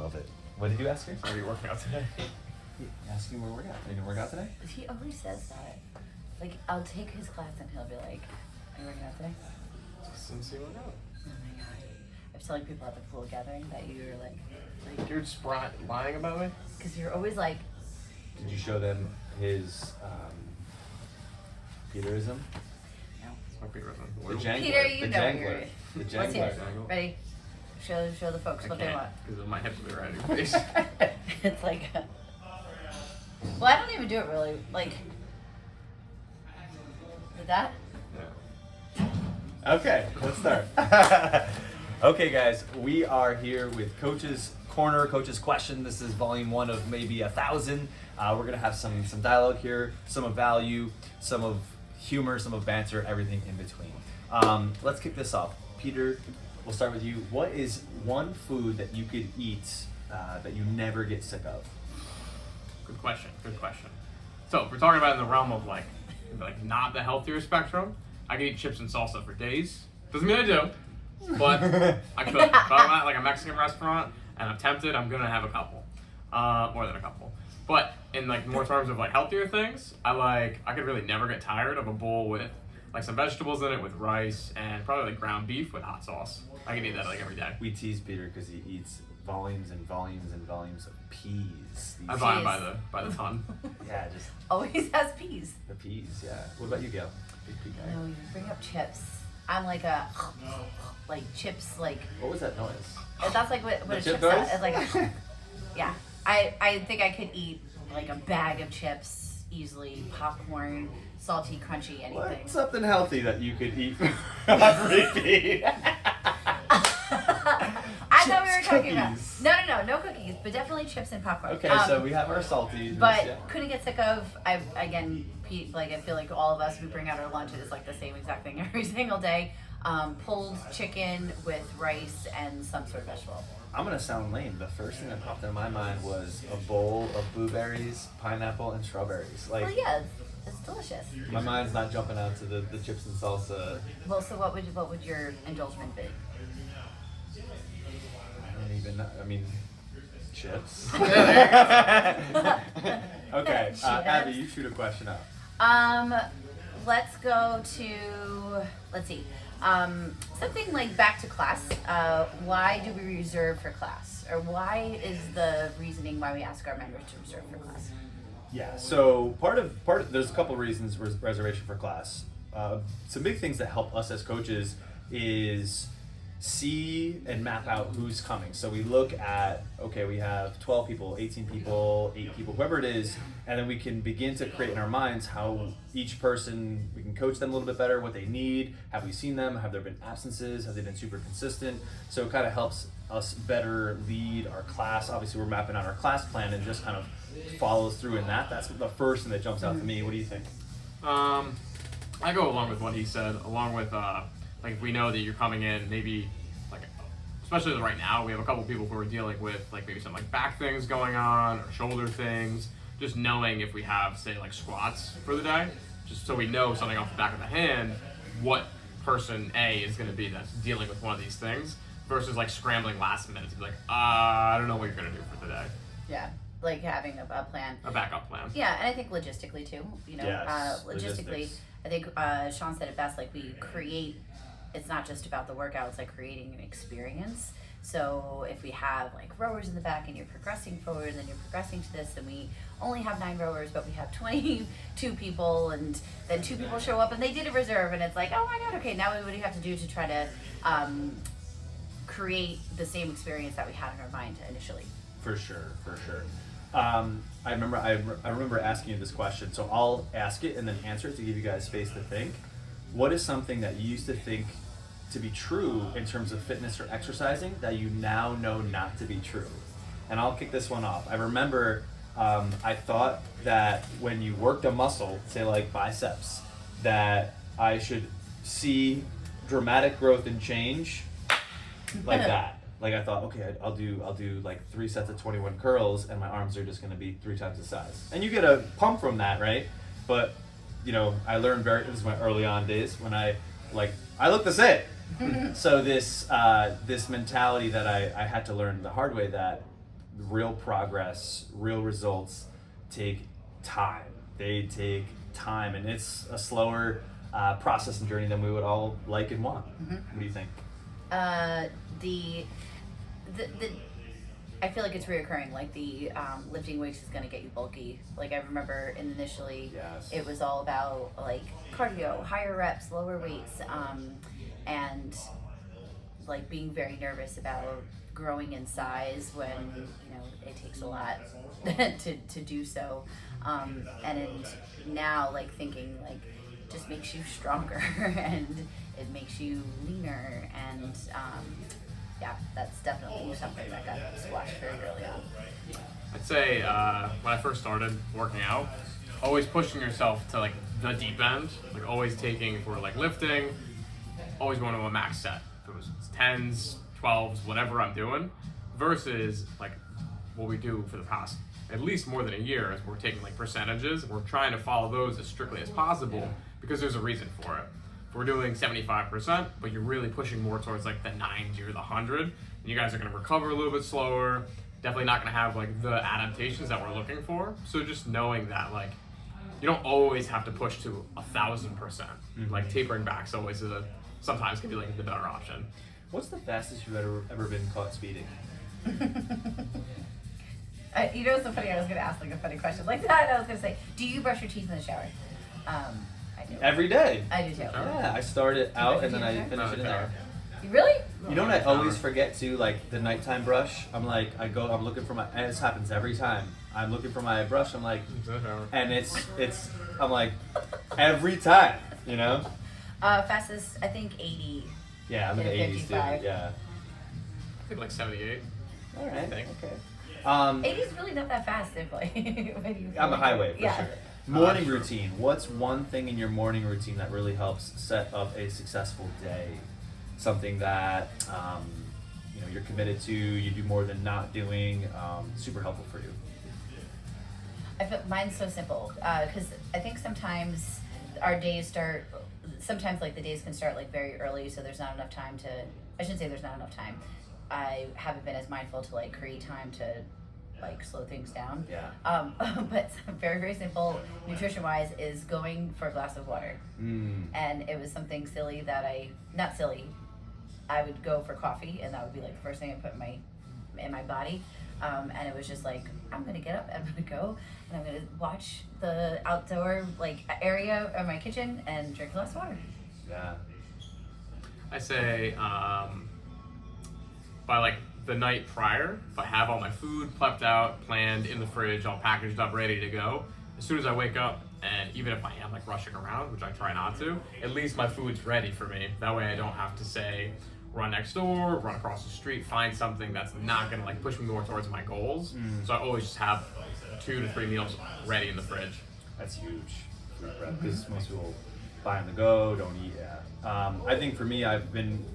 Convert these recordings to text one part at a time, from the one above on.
love it. What did you ask her? Are you working out today? Asking where we're at. Are you gonna work out today? He always says that. Like, I'll take his class and he'll be like, are you working out today? Since you went out. Oh my god. I was telling people at the pool gathering that you were like, You're just lying about me? because you're always like, Did you show them his Peterism? no. What Peter was The on? jangler. Peter, you the know jangler. you're- The Let's hear jangler. it. Ready? Show the folks I what they can't, want. because my hips will be right in your face. It's like, well, I don't even do it really. Like, did that? Yeah. Okay, let's start. Okay, guys, we are here with Coach's Corner, Coach's Question. This is volume 1 of maybe 1,000. We're gonna have some dialogue here, some of value, some of humor, some of banter, everything in between. Let's kick this off. Peter, we'll start with you. What is one food that you could eat that you never get sick of? Good question. Good question. So if we're talking about in the realm of like not the healthier spectrum, I can eat chips and salsa for days. Doesn't mean I do, but I could. If I'm at like a Mexican restaurant and I'm tempted, I'm gonna have a couple, more than a couple. But in like more terms of like healthier things, I could really never get tired of a bowl with like some vegetables in it with rice and probably like ground beef with hot sauce. I can eat that like every day. We tease Peter because he eats volumes and volumes and volumes of peas. I buy them by the ton. Yeah, just Always has peas. the peas, yeah. What about you, Gail? Big pea guy. No, you bring up chips. I'm like a, like chips, like, What was that noise? that's like what The a chip chip noise? is. It's like, a, yeah. I think I could eat like a bag of chips easily, popcorn, salty, crunchy, anything. What's something healthy that you could eat on repeat? I thought we were Chips, talking about cookies. no cookies, but definitely chips and popcorn. Okay, so we have our salty. But couldn't get sick of. I feel like all of us, we bring out our lunch and it's like the same exact thing every single day. Pulled chicken with rice and some sort of vegetable. I'm gonna sound lame. The first thing that popped in my mind was a bowl of blueberries, pineapple, and strawberries. Like, Well, yeah, it's delicious. my mind's not jumping out to the chips and salsa. Well, so what would your indulgement be? I don't even know. I mean, chips. Chips. Okay, Abby, you shoot a question out. Let's go to, let's see, something like back to class. Why do we reserve for class? Or why is the reasoning why we ask our members to reserve for class? Yeah, so part of there's a couple reasons reservation for class. Some big things that help us as coaches is see and map out who's coming. So we look at, okay, we have 12 people, 18 people, 8 people, whoever it is, and then we can begin to create in our minds how each person, we can coach them a little bit better, what they need, have we seen them, have there been absences, have they been super consistent? So it kind of helps us better lead our class. Obviously we're mapping out our class plan and just kind of follows through in that. That's the first thing that jumps out to me. What do you think? I go along with what he said, along with like if we know that you're coming in, maybe like especially right now we have a couple people who are dealing with like maybe some like back things going on or shoulder things. Just knowing if we have say like squats for the day, just so we know something off the back of the hand, what person A is going to be that's dealing with one of these things versus like scrambling last minute to be like, I don't know what you're going to do for today. Yeah, like having a plan. A backup plan. Yeah, and I think logistically too. You know, Yes, logistically, logistics. I think Sean said it best. Like we create. It's not just about the workout. It's like creating an experience. So if we have like rowers in the back and you're progressing forward and then you're progressing to this and we only have 9 rowers but we have 22 people and then 2 people show up and they did a reserve and it's like, oh my god, okay, now what do you have to do to try to create the same experience that we had in our mind initially? For sure. I remember asking you this question, so I'll ask it and then answer it to give you guys space to think. What is something that you used to think to be true in terms of fitness or exercising that you now know not to be true? And I'll kick this one off. I remember I thought that when you worked a muscle, say like biceps, that I should see dramatic growth and change like that. Like I thought, okay, I'll do like 3 sets of 21 curls and my arms are just gonna be 3 times the size. And you get a pump from that, right? But you know, I learned this is my early on days when I look the same. So this mentality that I had to learn the hard way that real progress, real results take time. They take time, and it's a slower process and journey than we would all like and want. Mm-hmm. What do you think? The I feel like it's reoccurring. Like the lifting weights is going to get you bulky. Like I remember initially, Yes. it was all about like cardio, higher reps, lower weights, and like being very nervous about growing in size when it takes a lot to do so. And now like thinking like just makes you stronger and it makes you leaner and yeah, that's definitely something that got squashed very early on. I'd say when I first started working out, always pushing yourself to like the deep end, like always taking for like lifting, always going to a max set. If it was 10s, 12s, whatever I'm doing, versus like what we do for the past at least more than a year is we're taking like percentages and we're trying to follow those as strictly as possible because there's a reason for it. If we're doing 75%, but you're really pushing more towards like the 90 or the 100, and you guys are going to recover a little bit slower, definitely not going to have like the adaptations that we're looking for. So just knowing that like you don't always have to push to 1,000%. Mm-hmm. Like tapering back's always sometimes can be like the better option. What's the fastest you've ever been caught speeding? You know what's so funny? I was going to ask like a funny question like that. I was going to say, do you brush your teeth in the shower? I do. Every day. I do too. Yeah, I start it out and then I finish it in there. You really? You know what I always forget to, like the nighttime brush? I'm looking for my, and this happens every time. I'm looking for my brush, I'm like, and I'm like, every time, you know? Fastest, I think 80. Yeah, I'm in the 80s 55. too, yeah. I think like 78. All right, think. okay. 80 is really not that fast if like, when you On the highway, for yeah. sure. Morning routine. What's one thing in your morning routine that really helps set up a successful day? Something that you're committed to, you do more than not doing, super helpful for you. I feel mine's so simple because I think sometimes our days start. Sometimes like the days can start like very early, so there's not enough time to. I shouldn't say there's not enough time. I haven't been as mindful to like create time to like slow things down. Yeah. But very very simple nutrition wise is going for a glass of water. And it was something silly that not silly. I would go for coffee, and that would be like the first thing I put in my body. And it was just like, I'm gonna get up, I'm gonna go, and I'm gonna watch the outdoor like area of my kitchen and drink a glass of water. Yeah. I say by like the night prior, if I have all my food prepped out, planned in the fridge, all packaged up, ready to go, as soon as I wake up, and even if I am like rushing around, which I try not to, at least my food's ready for me. That way I don't have to say, run next door, run across the street, find something that's not gonna like push me more towards my goals. So I always just have 2 to 3 meals ready in the fridge. That's huge. Because most people buy on the go, don't eat. Yeah. I think for me, I've been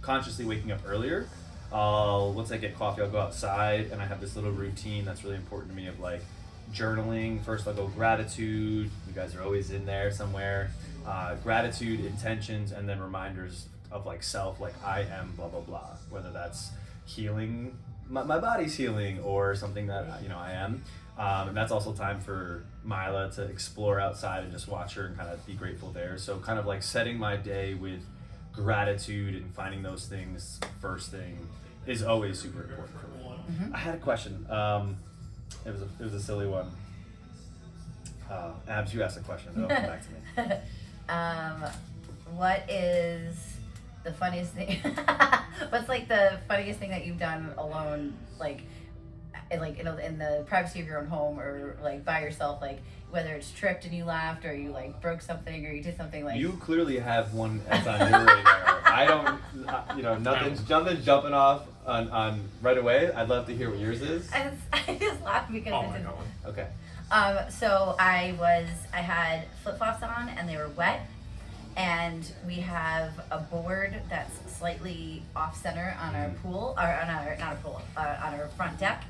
consciously waking up earlier. Once I get coffee, I'll go outside, and I have this little routine that's really important to me of like journaling. First, I'll go gratitude. You guys are always in there somewhere. Gratitude, intentions, and then reminders of like self, like I am blah blah blah. Whether that's healing, my body's healing, or something that I am. And that's also time for Mila to explore outside and just watch her and kind of be grateful there. So kind of like setting my day with gratitude and finding those things first thing is always super important for me. I had a question. It was a silly one. Abs, you asked a question. It'll come back to me. What is the funniest thing? What's like the funniest thing that you've done alone, like in the privacy of your own home, or like by yourself, like whether it's tripped and you laughed, or you like broke something, or you did something like. You clearly have one that's on your radar. I don't, nothing's jumping off on right away. I'd love to hear what yours is. I just laughed because Oh it my didn't. god. Okay. So I had flip flops on and they were wet, and we have a board that's slightly off center on our pool, or on our front deck,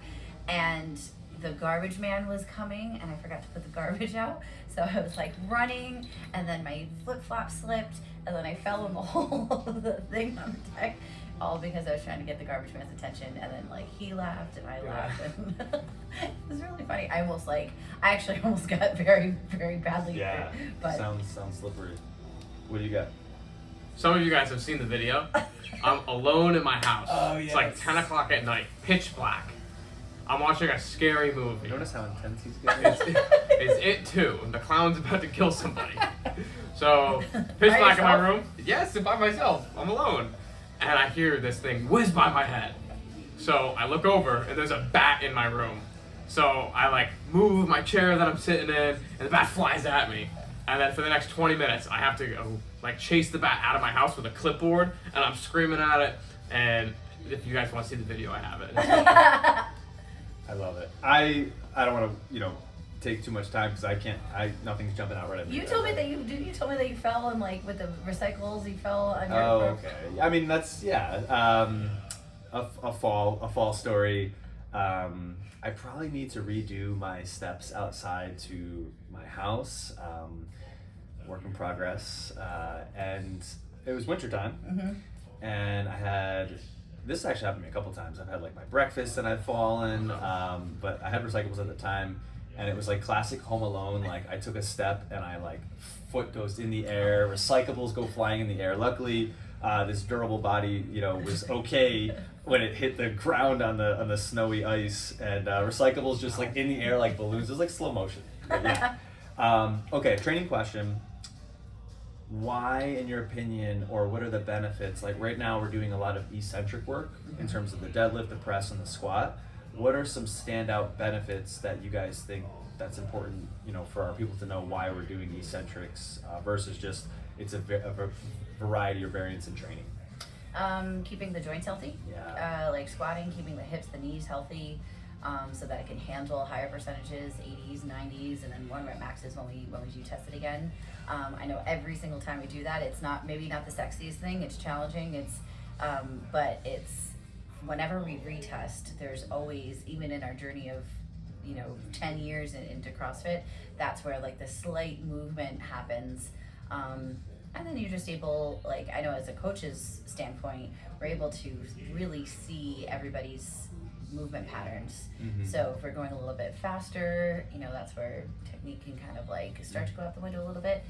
and the garbage man was coming, and I forgot to put the garbage out, so I was like running, and then my flip flop slipped, and then I fell in the hole of the thing on the deck, all because I was trying to get the garbage man's attention, and then like he laughed and I laughed, and it was really funny. I actually almost got very, very badly Yeah. hurt. But Sounds slippery. What do you got? Some of you guys have seen the video. I'm alone in my house. Oh, It's like yes. 10 o'clock at night, pitch black. I'm watching a scary movie. You notice how intense he's getting? It's It Too, and the clown's about to kill somebody. So, pitch By black in my yourself? room. Yes, by myself. I'm alone. And I hear this thing whiz by my head. So I look over, and there's a bat in my room. So I like move my chair that I'm sitting in, and the bat flies at me. And then for the next 20 minutes, I have to go like chase the bat out of my house with a clipboard, and I'm screaming at it. And if you guys want to see the video, I have it. I love it. I don't want to take too much time because nothing's jumping out right at me. you told me that you told me that you fell and like with the recyclables you fell on your. Oh, okay. I mean that's a fall story. I probably need to redo my steps outside to my house. Work in progress. And it was wintertime. Mm-hmm. And I had, this actually happened to me a couple times. I've had like my breakfast and I've fallen, but I had recyclables at the time, and it was like classic Home Alone. Like I took a step and I like foot goes in the air, recyclables go flying in the air. Luckily, this durable body, was okay when it hit the ground on the snowy ice, and recyclables just like in the air like balloons. It was like slow motion. But, yeah. Okay, training question. Why, in your opinion, or what are the benefits? Like right now, we're doing a lot of eccentric work in terms of the deadlift, the press, and the squat. What are some standout benefits that you guys think that's important, for our people to know why we're doing eccentrics versus just it's a variety or variance in training? Keeping the joints healthy. Yeah. Like squatting, keeping the hips, the knees healthy, so that it can handle higher percentages, 80s, 90s, and then 1 rep maxes when we do test it again. I know every single time we do that, it's maybe not the sexiest thing. It's challenging. But it's whenever we retest, there's always, even in our journey of 10 years into CrossFit, that's where like the slight movement happens. And then you're just able, like, I know as a coach's standpoint, we're able to really see everybody's movement patterns. Mm-hmm. So if we're going a little bit faster, that's where technique can kind of like start to go out the window a little bit.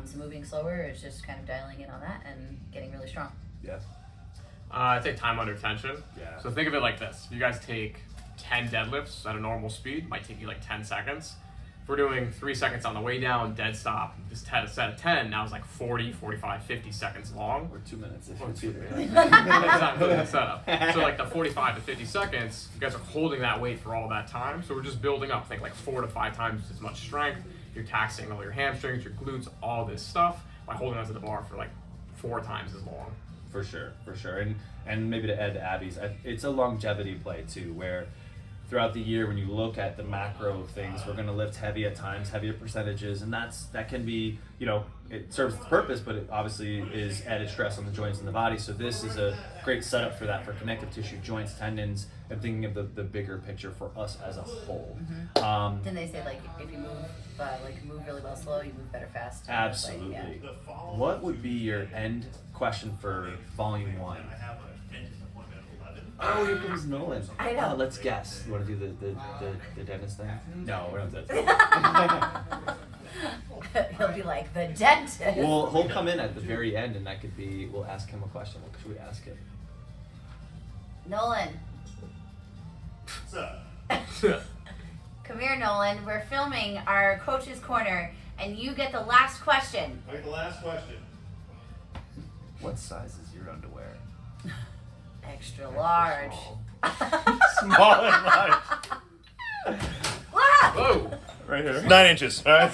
So moving slower is just kind of dialing in on that and getting really strong. Yeah. I take time under tension. Yeah. So think of it like this. If you guys take 10 deadlifts at a normal speed, it might take you like 10 seconds. If we're doing 3 seconds on the way down, dead stop, this set of 10 now is like 40, 45, 50 seconds long. Or 2 minutes if Or it's 2 either. minutes. That's not really the setup. So like the 45 to 50 seconds, you guys are holding that weight for all that time. So we're just building up, think like 4 to 5 times as much strength. You're taxing all your hamstrings, your glutes, all this stuff by holding onto the bar for like 4 times as long. For sure. And maybe to add to Abby's, it's a longevity play too, where throughout the year when you look at the macro of things, we're going to lift heavy at times, heavier percentages, and that can be, it serves its purpose, but it obviously is added stress on the joints in the body. So this is a great setup for that, for connective tissue, joints, tendons, and thinking of the bigger picture for us as a whole. Mm-hmm. Then they say like if you move really well slow, you move better fast. Absolutely. Like, yeah. What would be your end question for volume 1? Oh, here comes Nolan. I know. Let's guess. You want to do the dentist thing? No, we don't do that. He'll be like the dentist. Well, he'll come in at the very end, and that could be. We'll ask him a question. What should we ask him? Nolan, What's up? come here, Nolan. We're filming our Coach's Corner, and you get the last question. All right, the last question. What size is your underwear? Extra large. Small and large. Ah! Whoa! Right here. 9 inches. All right.